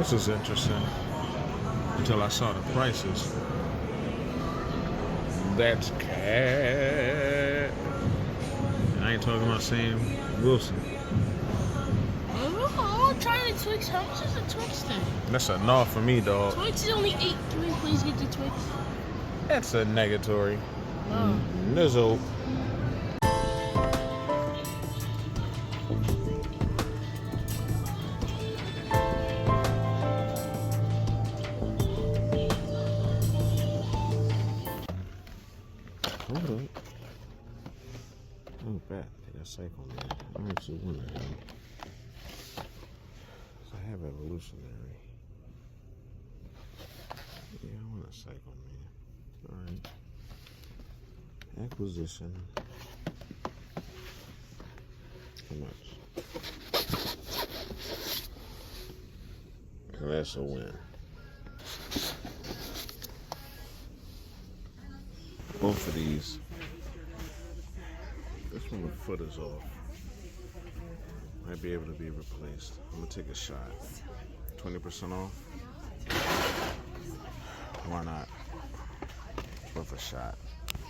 This is interesting. Until I saw the prices. That's cat. I ain't talking about Sam Wilson. Oh, trying the Twix. How much is a Twix thing? That's a no for me, dog. Twix is only 8. Can we please get the Twix? That's a negatory. Oh. Nizzle. Hold up. Oh, bad. That's cycle, man. I'm actually one of them. I have evolutionary. Yeah, I want a cycle, man. Alright. Acquisition. How much? That's a win. Both of these. This one, the foot is off. Might be able to be replaced. I'm gonna take a shot. 20% off. Why not? It's worth a shot.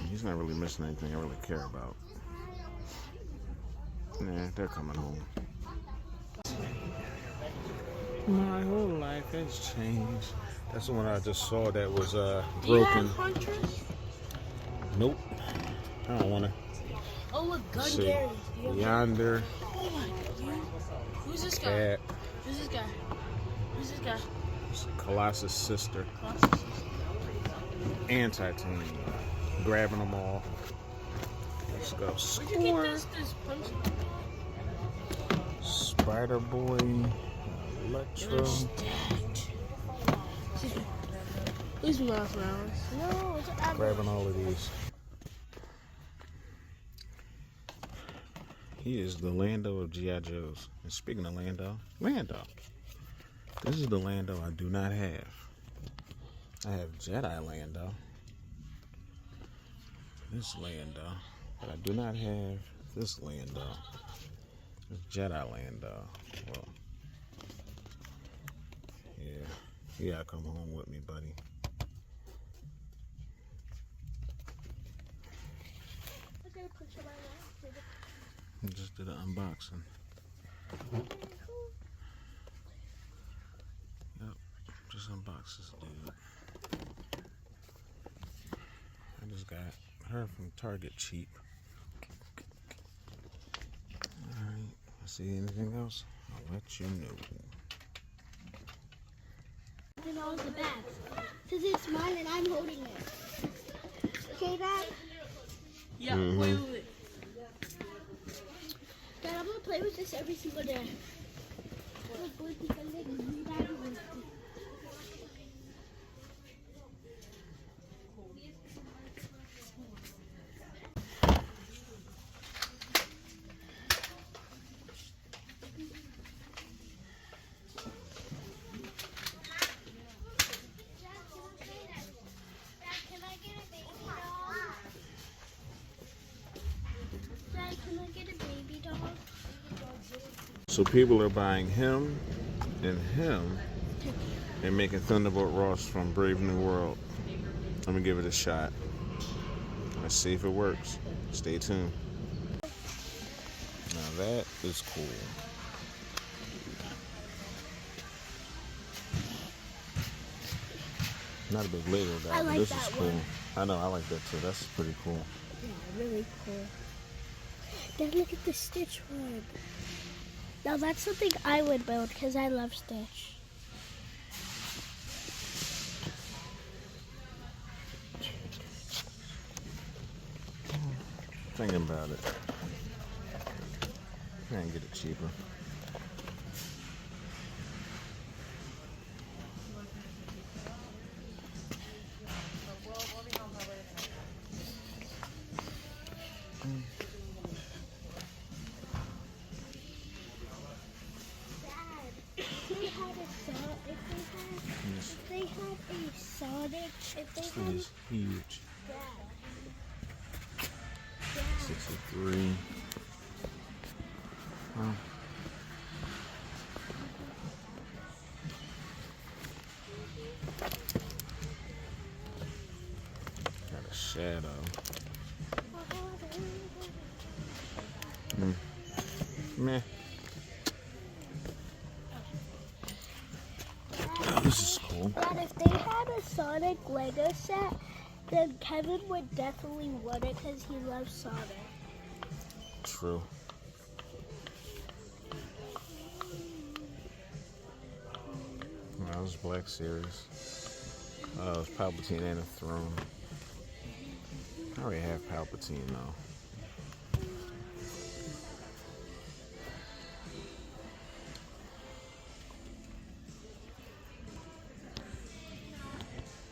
He's not really missing anything I really care about. Nah, they're coming home. My whole life has changed. That's the one I just saw that was broken. Do you have Huntress? Nope. I don't want to. Oh, look, Gun Gary. Yonder. Oh my God. Who's this guy? Cat. Who's this guy? Who's this guy? Colossus sister. Colossus. And Titanium. Grabbing them all. Let's go. Where'd you get this punch? Spider Boy. Electro. Who's Miles Morales? No, it's an Grabbing all of these. He is the Lando of G.I. Joes. And speaking of Lando. This is the Lando I do not have. I have Jedi Lando. This Lando. But I do not have this Lando. This Jedi Lando. Well, yeah. You gotta come home with me, buddy. I just did an unboxing. Yep, just unboxed this dude. I just got her from Target cheap. Alright, see anything else? I'll let you know. And all the bags. Because it's mine and I'm holding it. Okay, Dad? Yeah, wait. Dad, I'm going to play with this every single day. So people are buying him and making Thunderbolt Ross from Brave New World. Let me give it a shot. Let's see if it works. Stay tuned. Now that is cool. Not a big Lego guy, but this is cool. I know, I like that too. That's pretty cool. Yeah, really cool. Dad, look at the Stitch one. Now that's something I would build because I love Stitch. Thinking about it. I can get it cheaper. They had a Sonic. If they This had thing is huge. Dad. 63. Well, shadow. Meh. Oh, this is cool. Dad, if they had a Sonic Lego set, then Kevin would definitely want it because he loves Sonic. True. That was Black Series. It was Palpatine and a throne. I already have Palpatine though.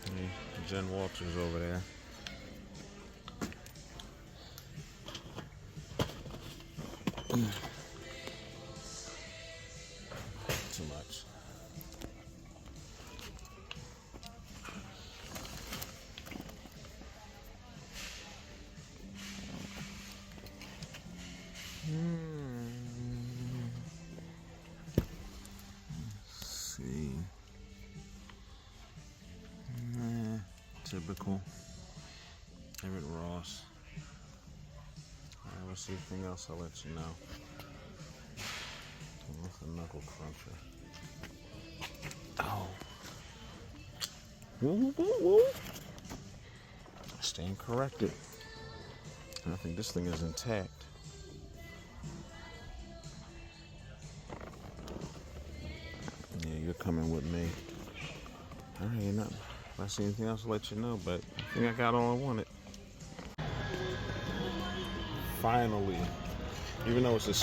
Hey, Jen Walters over there. Too much. Let's see. Typical. Everett Ross. Alright, we'll see anything else, I'll let you know. What's a knuckle cruncher? Oh. Woo, woo, woo, woo. Staying corrected. I think this thing is intact. Yeah, you're coming with me. Alright, you're not. If I see anything else, I'll let you know, but I think I got all I wanted. Finally. Even though it's a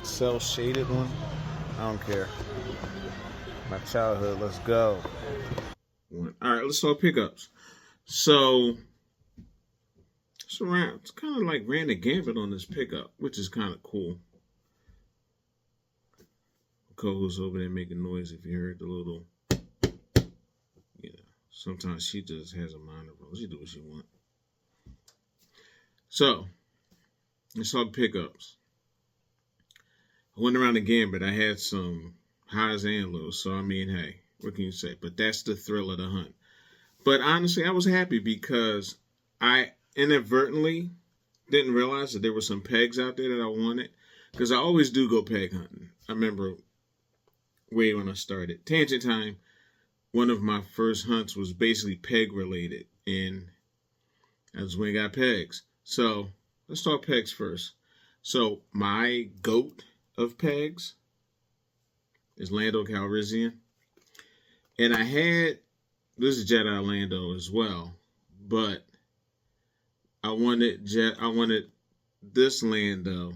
cell shaded one, I don't care. My childhood, let's go. Alright, let's start pickups. So it's kind of like ran the gambit on this pickup, which is kind of cool. Co-host over there making noise. If you heard the little, sometimes she just has a mind of her own. She do what she want. So let's talk pickups. I went around the gambit. I had some highs and lows. So I mean, hey, what can you say? But that's the thrill of the hunt. But honestly, I was happy because I inadvertently didn't realize that there were some pegs out there that I wanted. Because I always do go peg hunting. I remember way when I started. Tangent time, one of my first hunts was basically peg related. And that's when I got pegs. So let's talk pegs first. So my goat of pegs is Lando Calrissian. And I had, this is Jedi Lando as well, but I wanted this Lando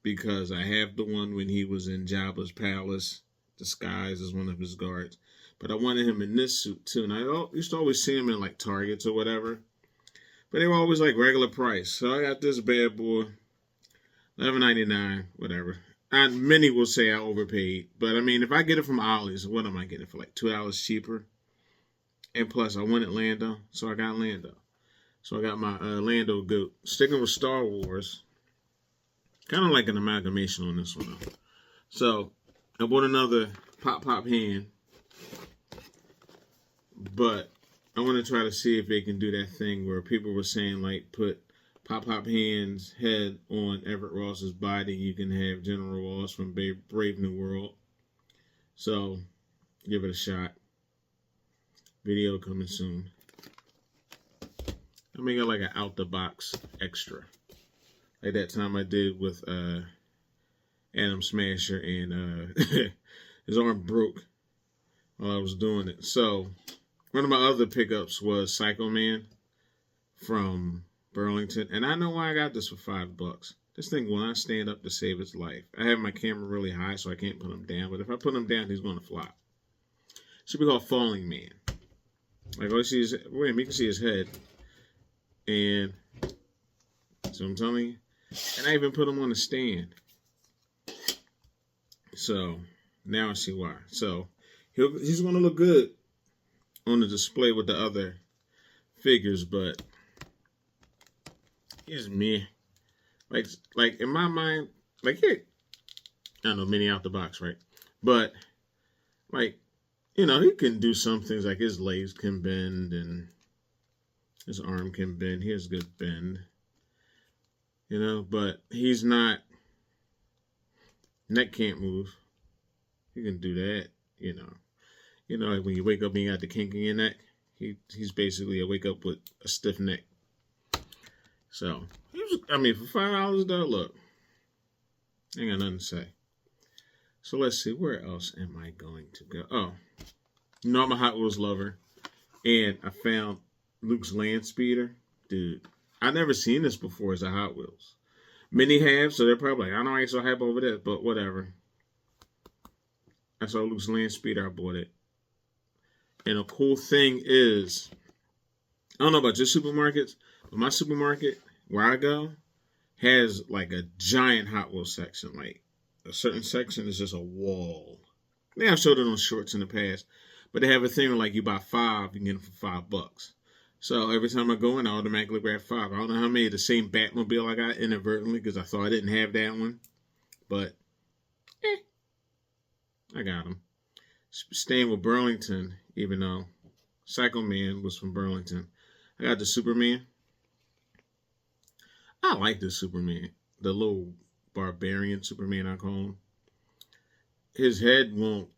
because I have the one when he was in Jabba's palace, disguised as one of his guards. But I wanted him in this suit too. And I used to always see him in like Targets or whatever. But they were always like regular price. So I got this bad boy, $11.99, whatever. And many will say I overpaid. But I mean, if I get it from Ollie's, what am I getting for like $2 cheaper? And plus, I wanted Lando, so I got Lando. So I got my Lando goat. Sticking with Star Wars. Kind of like an amalgamation on this one, though. So, I bought another Pop hand. But I want to try to see if they can do that thing where people were saying, like, put Pop hand's head on Everett Ross's body. You can have General Ross from Brave New World. So, give it a shot. Video coming soon. I make it like an out the box extra. Like that time I did with Adam Smasher and his arm broke while I was doing it. So one of my other pickups was Psycho Man from Burlington. And I know why I got this for $5. This thing will not stand up to save its life. I have my camera really high so I can't put him down. But if I put him down, he's going to flop. Should be called Falling Man. Like, all you see is, wait, you can see his head. And, so I'm telling you. And I even put him on a stand. So, now I see why. So, he's going to look good on the display with the other figures, but he's meh. Like in my mind, like, yeah, I don't know, mini out the box, right? But, like, he can do some things like his legs can bend and His arm can bend. He has good bend. But he's not. Neck can't move. He can do that. Like when you wake up and you got the kink in your neck. He's basically a wake up with a stiff neck. So for $5 though, look, ain't got nothing to say. So let's see, where else am I going to go? Oh, I'm a Hot Wheels lover, and I found Luke's land speeder. Dude, I never seen this before as a Hot Wheels. Many have, so they're probably like, I know I ain't so hype over that, but whatever. I saw Luke's land speeder, I bought it. And a cool thing is, I don't know about your supermarkets, but my supermarket where I go has like a giant Hot Wheels section. Like a certain section is just a wall. They have showed it on shorts in the past, but they have a thing where like you buy 5, you can get them for $5. So every time I go in, I automatically grab 5. I don't know how many of the same Batmobile I got inadvertently because I thought I didn't have that one, but I got them. Staying with Burlington, even though Psycho Man was from Burlington, I got the Superman. I like the Superman, the little barbarian Superman I call him. His head won't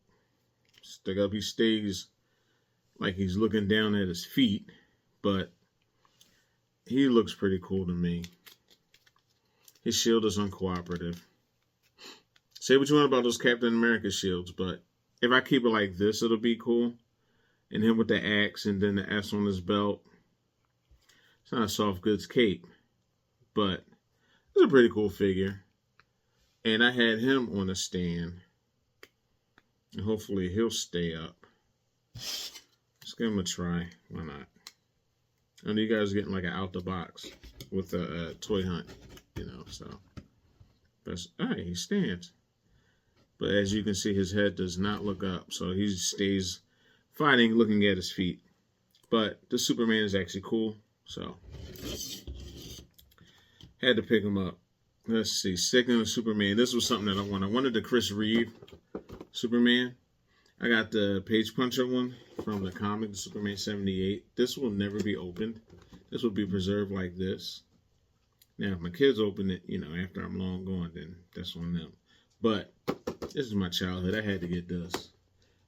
stick up. He stays like he's looking down at his feet, but he looks pretty cool to me. His shield is uncooperative. Say what you want about those Captain America shields, but if I keep it like this, it'll be cool. And him with the axe and then the S on his belt. It's not a soft goods cape, but it's a pretty cool figure. And I had him on a stand. And hopefully he'll stay up. Let's give him a try. Why not? I know you guys are getting like an out the box with a toy hunt, so. But, all right, he stands. But as you can see, his head does not look up. So he stays fighting, looking at his feet. But the Superman is actually cool. So had to pick him up. Let's see. Sticking with Superman. This was something that I wanted. I wanted the Chris Reeve Superman. I got the Page Puncher one from the comic, the Superman 78. This will never be opened. This will be preserved like this. Now, if my kids open it, after I'm long gone, then that's on them. But this is my childhood. I had to get this.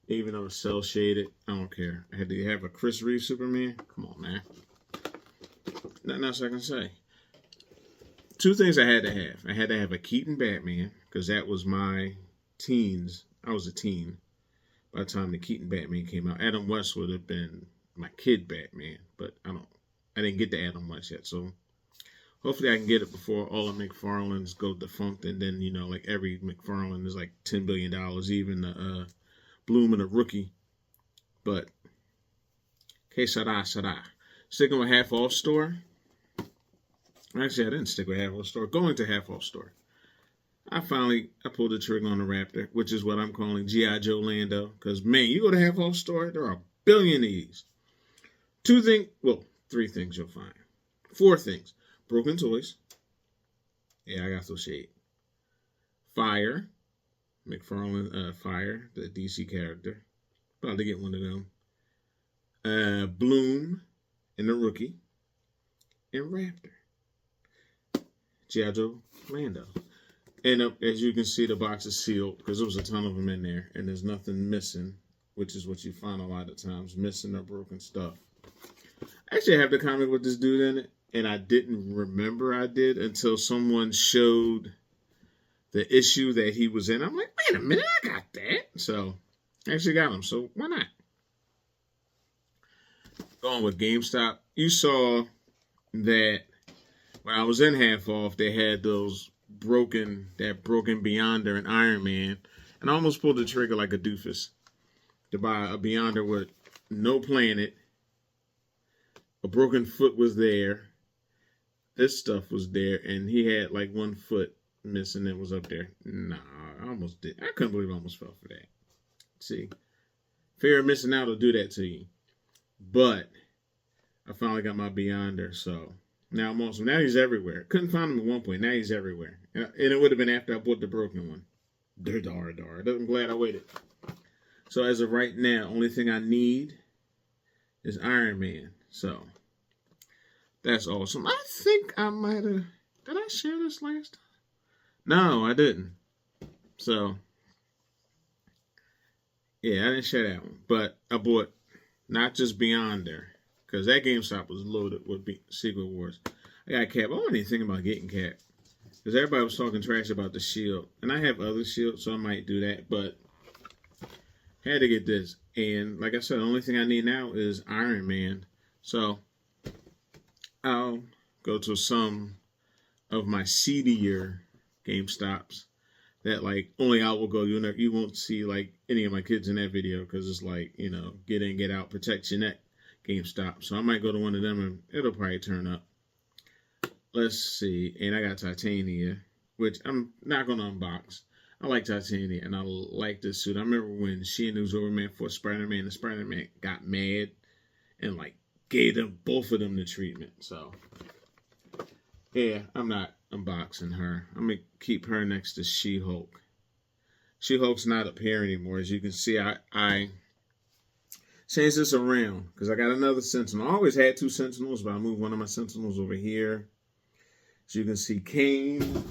Even though it's cell shaded, I don't care. I had to have a Chris Reeve Superman. Come on, man. Nothing else I can say. 2 things I had to have. I had to have a Keaton Batman, because that was my teens. I was a teen by the time the Keaton Batman came out. Adam West would have been my kid Batman, but I didn't get to Adam West yet, so hopefully I can get it before all the McFarlanes go defunct, and then, like every McFarlane is like $10 billion, even Bloom and the Rookie. But, que sera. Sticking with Half Off Store. Actually, I didn't stick with Half Off Store. Going to Half Off Store. I pulled the trigger on the Raptor, which is what I'm calling G.I. Joe Lando. Because, man, you go to Half Off Store, there are a billion of these. 3 things you'll find. 4 things. Broken toys. Yeah, I got those shade. Fire. McFarlane, Fire, the DC character. About to get one of them. Bloom and the Rookie. And Raptor. G.I. Joe Lando. And as you can see, the box is sealed because there was a ton of them in there. And there's nothing missing, which is what you find a lot of times. Missing or broken stuff. Actually, I have the comic with this dude in it. And I didn't remember I did until someone showed the issue that he was in. I'm like, wait a minute, I got that. So, I actually got him. So, why not? Going with GameStop. You saw that when I was in Half Off, they had those broken Beyonder and Iron Man. And I almost pulled the trigger like a doofus to buy a Beyonder with no planet. A broken foot was there. This stuff was there, and he had like 1 foot missing that was up there. Nah, I almost did. I couldn't believe I almost fell for that. See, fear of missing out will do that to you. But I finally got my Beyonder, so now I'm awesome. Now he's everywhere. Couldn't find him at one point. Now he's everywhere. And it would have been after I bought the broken one. Dar. I'm glad I waited. So as of right now, only thing I need is Iron Man. So That's awesome. I think I might have. Did I share this last time? No, I didn't. So, yeah, I didn't share that one. But I bought Not Just Beyond there. Because that GameStop was loaded with Secret Wars. I got Cap. I wasn't even thinking about getting Cap. Because everybody was talking trash about the shield. And I have other shields, so I might do that. But I had to get this. And like I said, the only thing I need now is Iron Man. So I'll go to some of my seedier GameStops that like only I will go. You won't see like any of my kids in that video because it's like, get in, get out, protect your neck GameStop. So I might go to one of them and it'll probably turn up. Let's see. And I got Titania, which I'm not going to unbox. I like Titania and I like this suit. I remember when she and the Overman fought Spider-Man and Spider-Man got mad and like gave them both of them the treatment. So yeah, I'm not unboxing her. I'm going to keep her next to She-Hulk. She-Hulk's not up here anymore. As you can see, I changed this around because I got another Sentinel. I always had two Sentinels, but I moved one of my Sentinels over here. As you can see, Kane,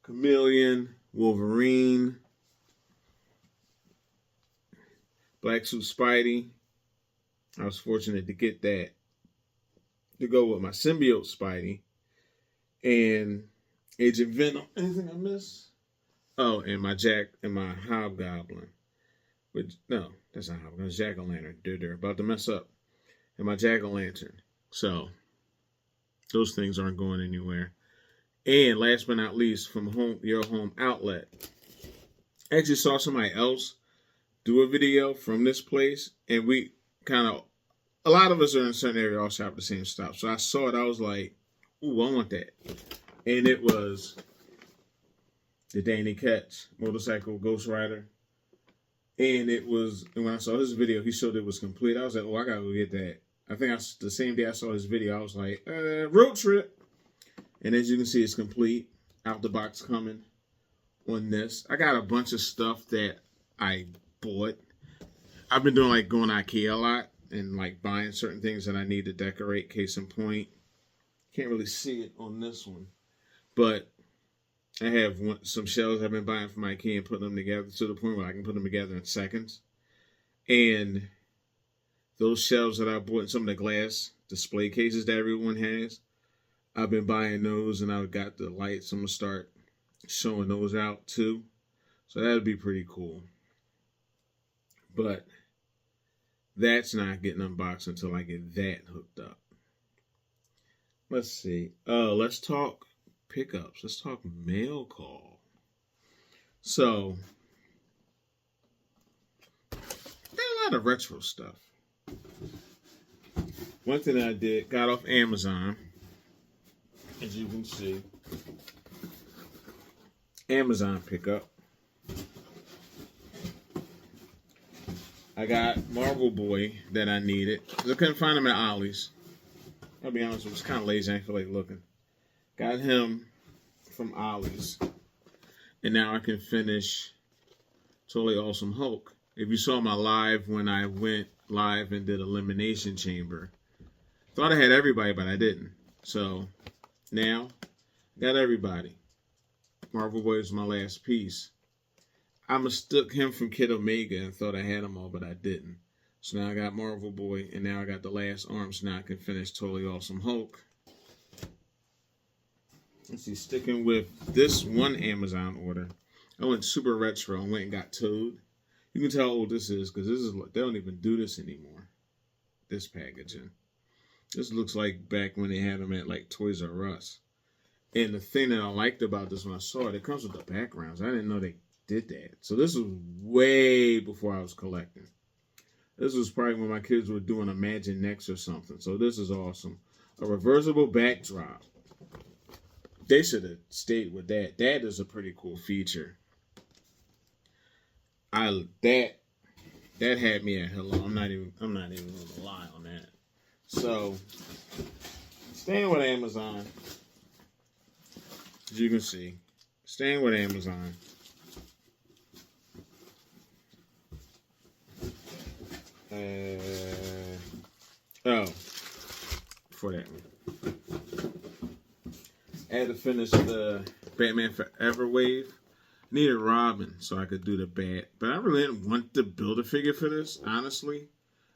Chameleon, Wolverine, Black Suit Spidey. I was fortunate to get that to go with my symbiote Spidey and Agent Venom. Anything I miss? Oh, and my Hobgoblin. No, that's not Hobgoblin. It's Jack-o'-lantern. They're about to mess up. And my Jack-o'-lantern. So those things aren't going anywhere. And last but not least, from your home outlet. I actually saw somebody else do a video from this place, and we a lot of us are in a certain area all shop at the same stop. So I saw it, I was like, ooh, I want that. And it was the Danny Ketch motorcycle Ghost Rider. And when I saw his video, he showed it was complete. I was like, oh, I gotta go get that. I think the same day I saw his video, I was like, road trip. And as you can see, it's complete. Out the box coming on this. I got a bunch of stuff that I bought. I've been doing like going to IKEA a lot and like buying certain things that I need to decorate. Case in point, can't really see it on this one, but I have some shelves I've been buying from IKEA and putting them together to the point where I can put them together in seconds. And those shelves that I bought, some of the glass display cases that everyone has, I've been buying those, and I've got the lights. I'm going to start showing those out too. So that would be pretty cool. But that's not getting unboxed until I get that hooked up. Let's see. Let's talk pickups. Let's talk mail call. So, there are a lot of retro stuff. One thing I did, got off Amazon. As you can see, Amazon pickup. I got Marvel Boy that I needed. I couldn't find him at Ollie's. I'll be honest, I was kind of lazy. I didn't feel like looking. Got him from Ollie's. And now I can finish Totally Awesome Hulk. If you saw my live when I went live and did Elimination Chamber, thought I had everybody, but I didn't. So now, got everybody. Marvel Boy is my last piece. I mistook him from Kid Omega and thought I had them all, but I didn't. So now I got Marvel Boy, and now I got the last arms. Now I can finish Totally Awesome Hulk. Let's see, sticking with this one Amazon order. I went super retro and went and got Toad. You can tell how old this is because they don't even do this anymore. This packaging. This looks like back when they had them at like Toys R Us. And the thing that I liked about this when I saw it comes with the backgrounds. I didn't know they did that. So this was way before I was collecting. This was probably when my kids were doing Imagine Next or something. So this is awesome. A reversible backdrop. They should have stayed with that. That is a pretty cool feature. That had me at hello. I'm not even gonna lie on that. So staying with Amazon, as you can see, staying with Amazon. for that one. I had to finish the Batman Forever wave. Needed Robin so I could do the bat. But I really didn't want to build a figure for this, honestly.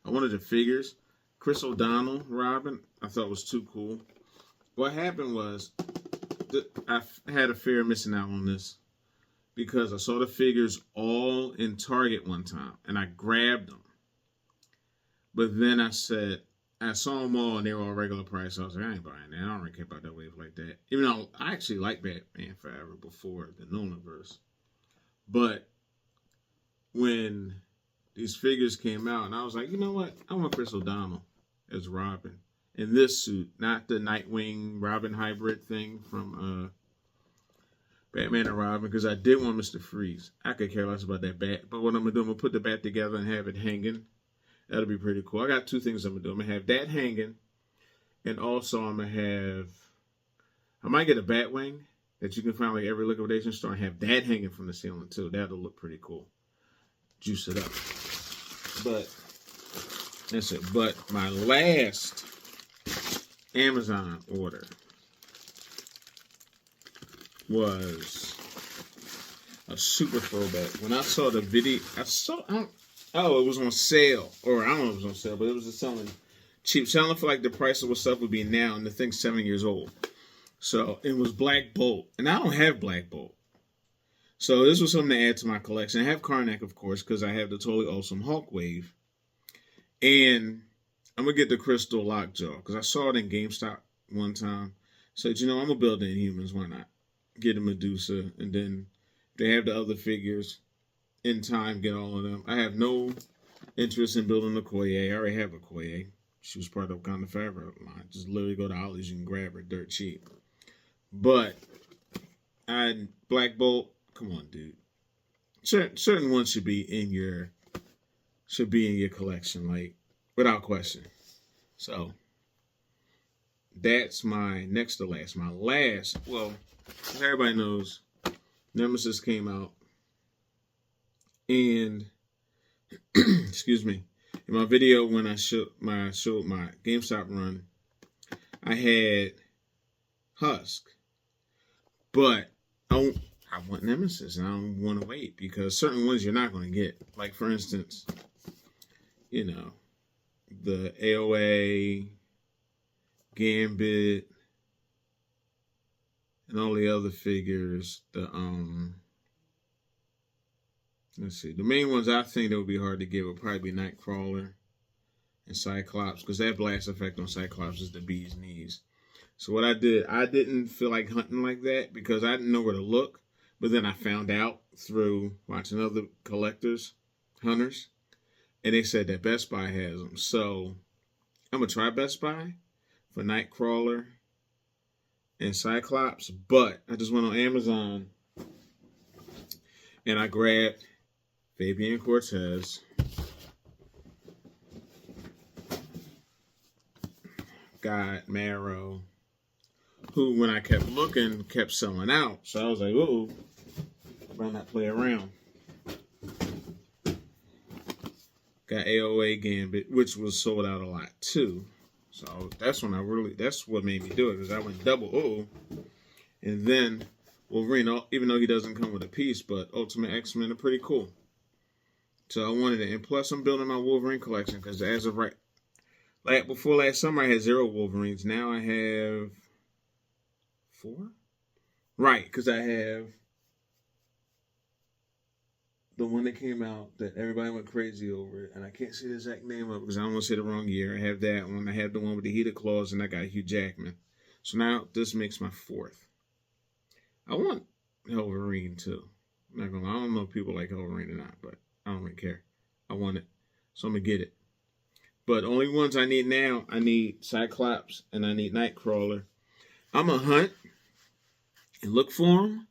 I wanted the figures. Chris O'Donnell Robin I thought was too cool. What happened was I had a fear of missing out on this because I saw the figures all in Target one time and I grabbed them. But then I saw them all and they were all regular price. So I was like, I ain't buying that. I don't really care about that wave like that. Even though I actually liked Batman Forever before the Nolanverse. But when these figures came out, and I was like, you know what? I want Chris O'Donnell as Robin in this suit, not the Nightwing Robin hybrid thing from Batman and Robin, because I did want Mr. Freeze. I could care less about that bat. But what I'm going to do, I'm going to put the bat together and have it hanging. That'll be pretty cool. I got two things I'm going to do. I'm going to have that hanging, and also I'm going to have, I might get a bat wing that you can find like every liquidation store and have that hanging from the ceiling too. That'll look pretty cool. Juice it up. But that's it. But my last Amazon order was a super throwback. When I saw the video, it was on sale. Or I don't know if it was on sale, but it was selling cheap. Selling for like the price of what stuff would be now, and the thing's 7 years old. So it was Black Bolt. And I don't have Black Bolt. So this was something to add to my collection. I have Karnak, of course, because I have the totally awesome Hulk wave. And I'm going to get the Crystal Lockjaw, because I saw it in GameStop one time. Said, I'm going to build the Inhumans. Why not? Get a Medusa. And then they have the other figures. In time, get all of them. I have no interest in building a Koye. I already have a Koye. She was part of Wakanda Forever line. Just literally go to Ollie's, you can grab her dirt cheap. But Black Bolt, come on, dude. Certain ones should be in your collection, like without question. So that's my next to last. My last, well, as everybody knows, Nemesis came out, and excuse me, in my video when I showed my GameStop run, I had Husk. But I want Nemesis, and I don't want to wait, because certain ones you're not going to get. Like, for instance, the AOA, Gambit, and all the other figures. Let's see. The main ones I think that would be hard to get would probably be Nightcrawler and Cyclops, because that blast effect on Cyclops is the bee's knees. So what I didn't feel like hunting like that because I didn't know where to look. But then I found out through watching other hunters, and they said that Best Buy has them. So I'm going to try Best Buy for Nightcrawler and Cyclops. But I just went on Amazon and I grabbed Fabian Cortez, got Marrow, who, when I kept looking, kept selling out. So I was like, ooh, why not play around? Got AOA Gambit, which was sold out a lot too. So that's what made me do it, because I went double O. And then Wolverine, even though he doesn't come with a piece, but Ultimate X-Men are pretty cool. So I wanted it. And plus, I'm building my Wolverine collection, because as of before last summer, I had 0 Wolverines. Now I have 4? Right, because I have the one that came out that everybody went crazy over it, and I can't say the exact name of it because I don't want to say the wrong year. I have that one. I have the one with the heated claws, and I got Hugh Jackman. So now this makes my 4th. I want Wolverine too. I'm not gonna lie. I don't know if people like Wolverine or not, but I don't really care. I want it, so I'm gonna get it. But only ones I need now, I need Cyclops and I need Nightcrawler. I'm going to hunt and look for them.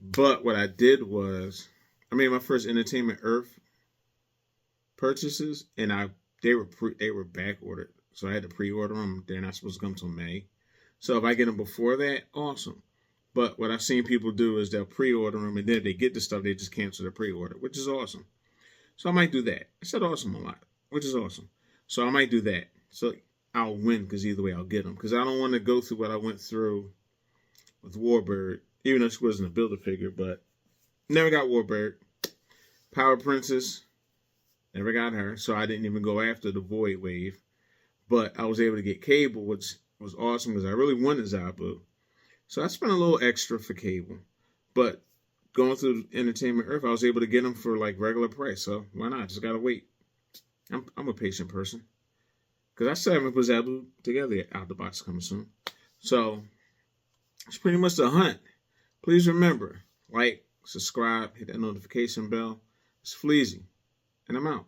But what I did was, I made my first Entertainment Earth purchases, and they were back ordered. So I had to pre-order them. They're not supposed to come till May. So if I get them before that, awesome. But what I've seen people do is they'll pre-order them, and then if they get the stuff, they just cancel the pre-order, which is awesome. So I might do that. I said awesome a lot, which is awesome. So I might do that. So I'll win because either way I'll get them. Because I don't want to go through what I went through with Warbird, even though she wasn't a Build-A-Figure, but never got Warbird. Power Princess, never got her, so I didn't even go after the Void Wave. But I was able to get Cable, which was awesome because I really wanted Zabu. So I spent a little extra for Cable. But going through Entertainment Earth, I was able to get them for like regular price. So why not? Just gotta wait. I'm a patient person. Because I still haven't put Zabu together out the box coming soon. So it's pretty much the hunt. Please remember, like, subscribe, hit that notification bell. It's Fleazy, and I'm out.